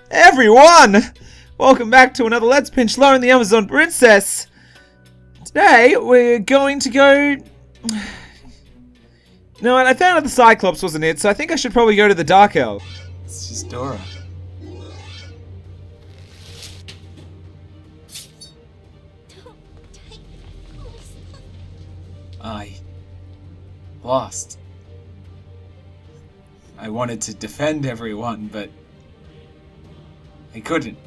Everyone! Welcome back to another Let's Pinch Loren, the Amazon Princess! Today, we're going to go... No, I found out the Cyclops wasn't it, so I think I should probably go to the Dark Elf. It's just Dora. I lost. I wanted to defend everyone, but I couldn't.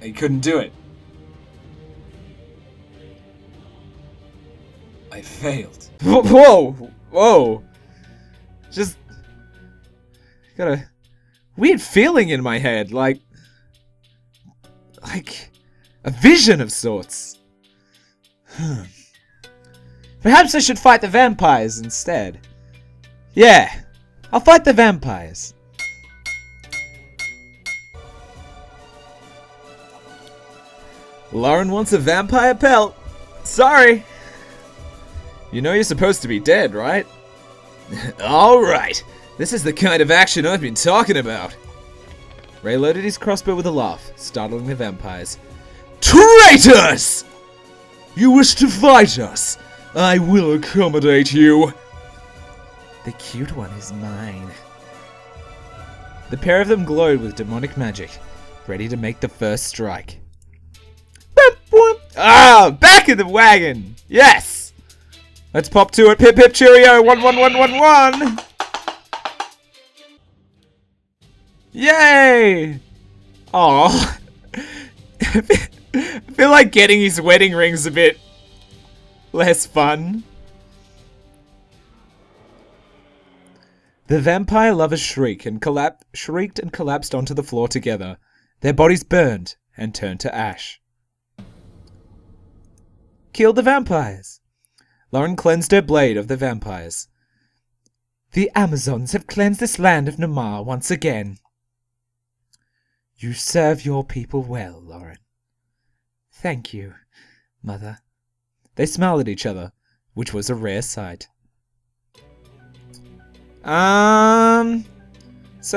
I couldn't do it. I failed. Whoa! Whoa! Just... got a weird feeling in my head, like a vision of sorts. Perhaps I should fight the vampires instead. Yeah, I'll fight the vampires. Loren wants a vampire pelt. Sorry. You know you're supposed to be dead, right? Alright, this is the kind of action I've been talking about. Ray loaded his crossbow with a laugh, startling the vampires. Traitors! You wish to fight us? I will accommodate you. The cute one is mine. The pair of them glowed with demonic magic, ready to make the first strike. Ah, back in the wagon! Yes! Let's pop to it. Pip pip cheerio. 11111. Yay! Oh, I feel like getting his wedding rings a bit less fun. The vampire lovers shrieked and collapsed onto the floor together. Their bodies burned and turned to ash. Kill the vampires. Loren cleansed her blade of the vampires. The Amazons have cleansed this land of Namar once again. You serve your people well, Loren. Thank you, Mother. They smiled at each other, which was a rare sight. So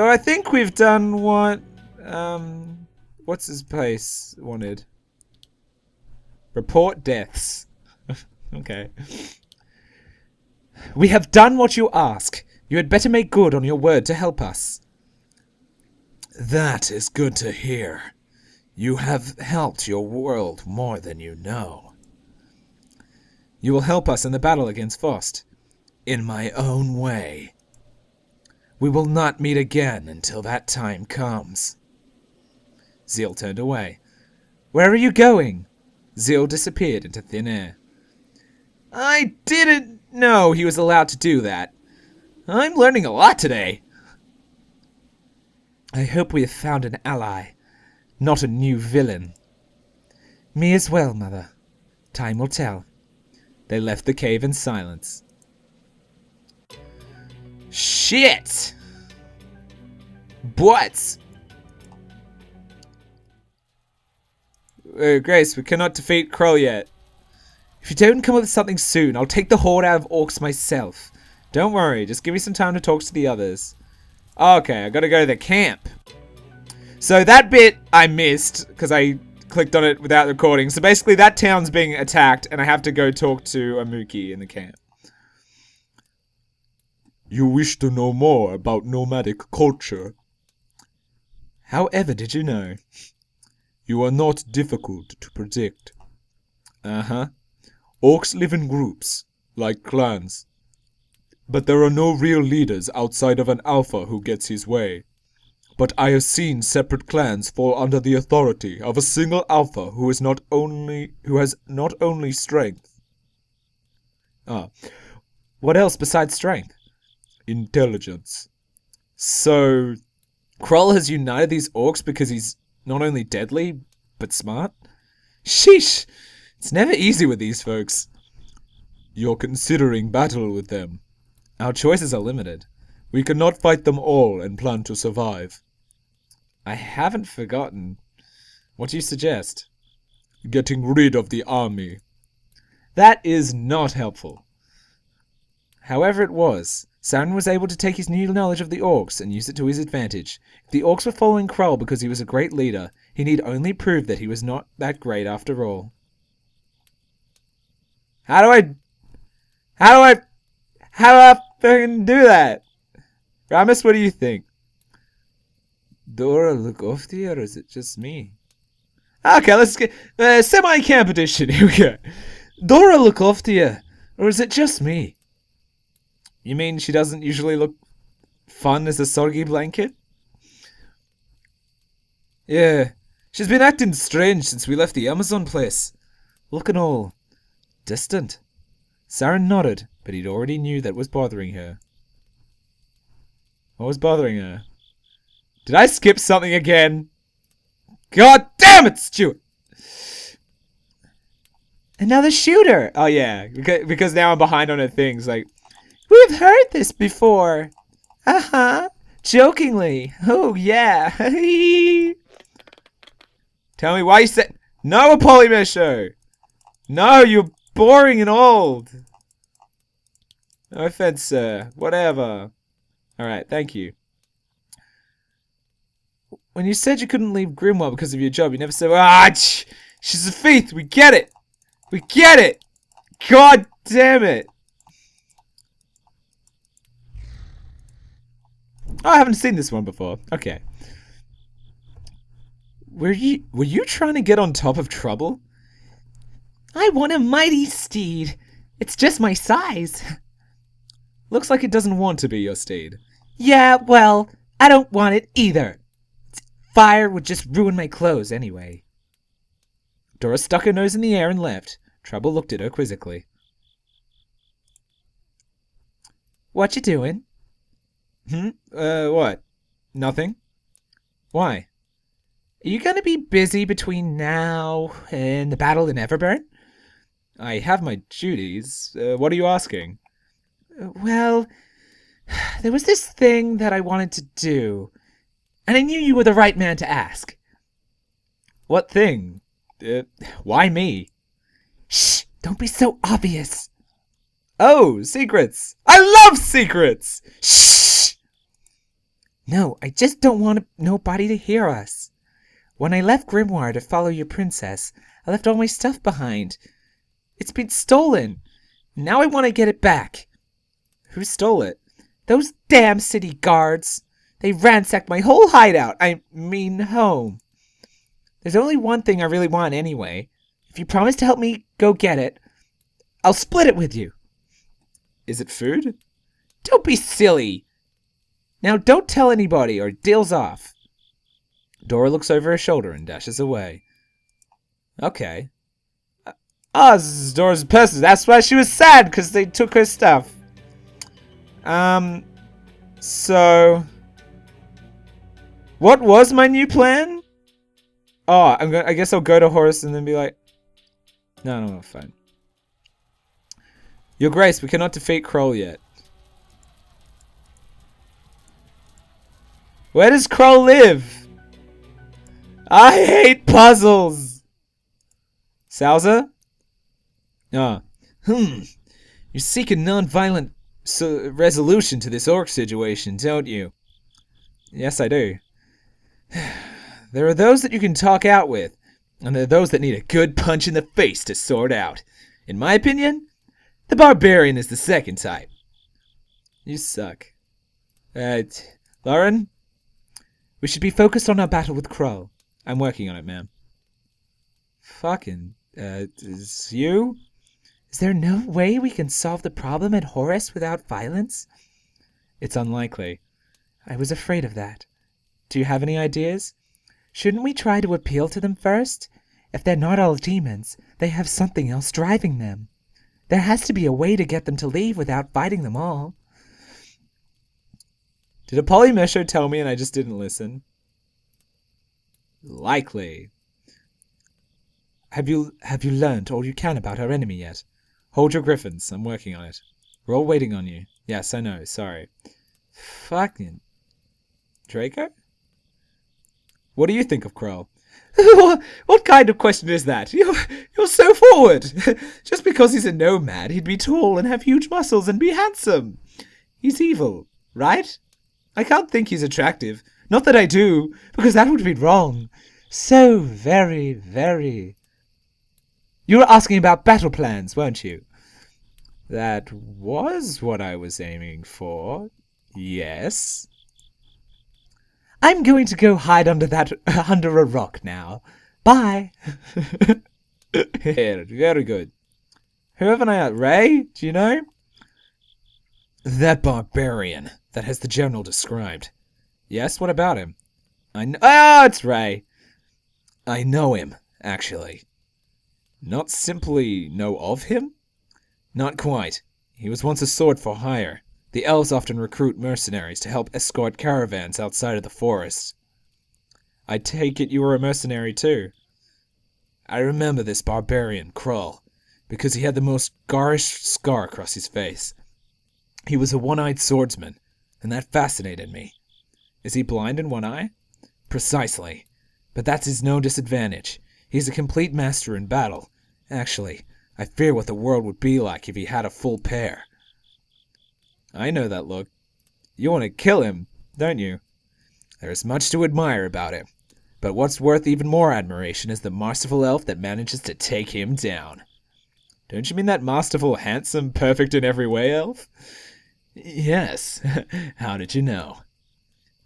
I think we've done what, what's his place wanted? Report deaths. Okay. We have done what you ask. You had better make good on your word to help us. That is good to hear. You have helped your world more than you know. You will help us in the battle against Faust. In my own way. We will not meet again until that time comes. Zeal turned away. Where are you going? Zeal disappeared into thin air. I didn't know he was allowed to do that. I'm learning a lot today. I hope we have found an ally, not a new villain. Me as well, Mother. Time will tell. They left the cave in silence. Shit! What? Grace, we cannot defeat Kroll yet. If you don't come up with something soon, I'll take the horde out of orcs myself. Don't worry, just give me some time to talk to the others. Okay, I gotta go to the camp. So that bit I missed, because I clicked on it without recording. So basically that town's being attacked, and I have to go talk to Amuki in the camp. You wish to know more about nomadic culture. However did you know? You are not difficult to predict. Uh-huh. Orcs live in groups, like clans. But there are no real leaders outside of an alpha who gets his way. But I have seen separate clans fall under the authority of a single alpha who has not only strength. What else besides strength? Intelligence. So, Kroll has united these orcs because he's not only deadly, but smart? Sheesh! It's never easy with these folks. You're considering battle with them. Our choices are limited. We cannot fight them all and plan to survive. I haven't forgotten. What do you suggest? Getting rid of the army. That is not helpful. However it was, Saren was able to take his new knowledge of the orcs and use it to his advantage. If the orcs were following Krull because he was a great leader, he need only prove that he was not that great after all. How do I fucking do that? Ramus, what do you think? Dora look after you, or is it just me? Okay, let's get semi-competition. Here we go. Dora look after you, or is it just me? You mean she doesn't usually look fun as a soggy blanket? Yeah, she's been acting strange since we left the Amazon place. Looking all distant. Saren nodded, but he'd already knew that was bothering her. What was bothering her? Did I skip something again? God damn it, Stuart! Another shooter! Oh yeah, because now I'm behind on her things, like, we've heard this before. Uh-huh. Jokingly. Oh yeah. Tell me why you said no, a polymer show. No, you're boring and old. No offense, sir. Whatever. Alright, thank you. When you said you couldn't leave Grimoire because of your job, you never said, she's a thief. We get it. We get it. God damn it. Oh, I haven't seen this one before. Okay. Were you trying to get on top of trouble? I want a mighty steed. It's just my size. Looks like it doesn't want to be your steed. Yeah, well, I don't want it either. Fire would just ruin my clothes anyway. Dora stuck her nose in the air and left. Trouble looked at her quizzically. What you doing? What? Nothing. Why? Are you gonna be busy between now and the battle in Everburn? I have my duties. What are you asking? Well, there was this thing that I wanted to do, and I knew you were the right man to ask. What thing? Why me? Shh! Don't be so obvious. Oh, secrets! I love secrets! Shh! No, I just don't want nobody to hear us. When I left Grimoire to follow your princess, I left all my stuff behind. It's been stolen. Now I want to get it back. Who stole it? Those damn city guards. They ransacked my whole hideout. I mean home. There's only one thing I really want anyway. If you promise to help me go get it, I'll split it with you. Is it food? Don't be silly. Now don't tell anybody or deal's off. Dora looks over her shoulder and dashes away. Okay. This is Dora's person. That's why she was sad, because they took her stuff. So... what was my new plan? Oh, I guess I'll go to Horace and then be like... No, fine. Your Grace, we cannot defeat Krull yet. Where does Krull live? I hate puzzles! Salza? Ah. You seek a non-violent resolution to this orc situation, don't you? Yes, I do. There are those that you can talk out with, and there are those that need a good punch in the face to sort out. In my opinion, the barbarian is the second type. You suck. Loren? We should be focused on our battle with Krull. I'm working on it, ma'am. Fucking, is you? Is there no way we can solve the problem at Horace without violence? It's unlikely. I was afraid of that. Do you have any ideas? Shouldn't we try to appeal to them first? If they're not all demons, they have something else driving them. There has to be a way to get them to leave without fighting them all. Did a polymesho tell me and I just didn't listen? Likely. Have you learned all you can about our enemy yet? Hold your griffins. I'm working on it. We're all waiting on you. Yes, I know. Sorry. Fucking... Draco? What do you think of Krull? What kind of question is that? You're so forward. Just because he's a nomad, he'd be tall and have huge muscles and be handsome. He's evil, right? I can't think he's attractive. Not that I do, because that would be wrong. So very, very... You were asking about battle plans, weren't you? That was what I was aiming for. Yes. I'm going to go hide under a rock now. Bye. Very good. Who have I at? Ray? Do you know? That barbarian that has the general described. Yes, what about him? It's Ray. I know him, actually. Not simply know of him? Not quite. He was once a sword for hire. The elves often recruit mercenaries to help escort caravans outside of the forest. I take it you were a mercenary too. I remember this barbarian, Krull, because he had the most garish scar across his face. He was a one-eyed swordsman, and that fascinated me. Is he blind in one eye? Precisely. But that's his no disadvantage. He's a complete master in battle. Actually, I fear what the world would be like if he had a full pair. I know that look. You want to kill him, don't you? There's much to admire about him. But what's worth even more admiration is the masterful elf that manages to take him down. Don't you mean that masterful, handsome, perfect in every way elf? Yes. How did you know?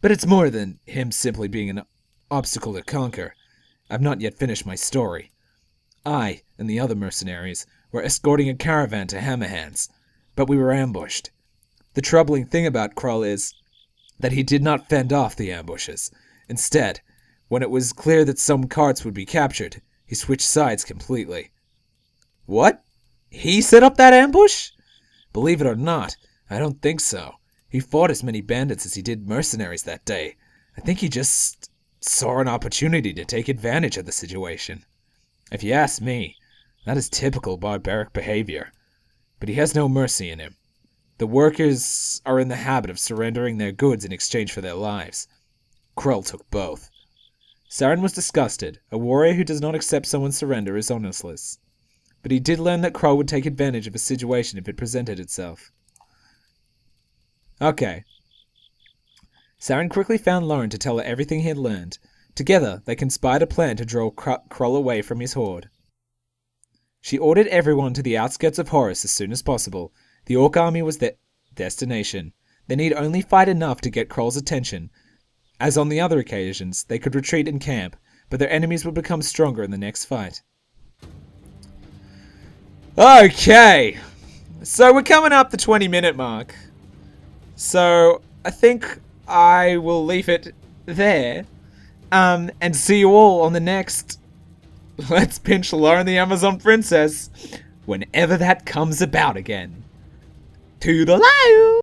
But it's more than him simply being an obstacle to conquer. I've not yet finished my story. I and the other mercenaries were escorting a caravan to Hammerhands, but we were ambushed. The troubling thing about Krull is that he did not fend off the ambushes. Instead, when it was clear that some carts would be captured, he switched sides completely. What? He set up that ambush? Believe it or not, I don't think so. He fought as many bandits as he did mercenaries that day. I think he just saw an opportunity to take advantage of the situation. If you ask me, that is typical barbaric behavior. But he has no mercy in him. The workers are in the habit of surrendering their goods in exchange for their lives. Krull took both. Saren was disgusted. A warrior who does not accept someone's surrender is honestless. But he did learn that Krull would take advantage of a situation if it presented itself. Okay. Saren quickly found Loren to tell her everything he had learned. Together, they conspired a plan to draw Krull away from his horde. She ordered everyone to the outskirts of Horus as soon as possible. The Orc army was their destination. They need only fight enough to get Krull's attention. As on the other occasions, they could retreat in camp, but their enemies would become stronger in the next fight. Okay, so we're coming up the 20-minute mark. So I think I will leave it there. And see you all on the next Let's Pinch Loren the Amazon Princess whenever that comes about again. Toodaloo!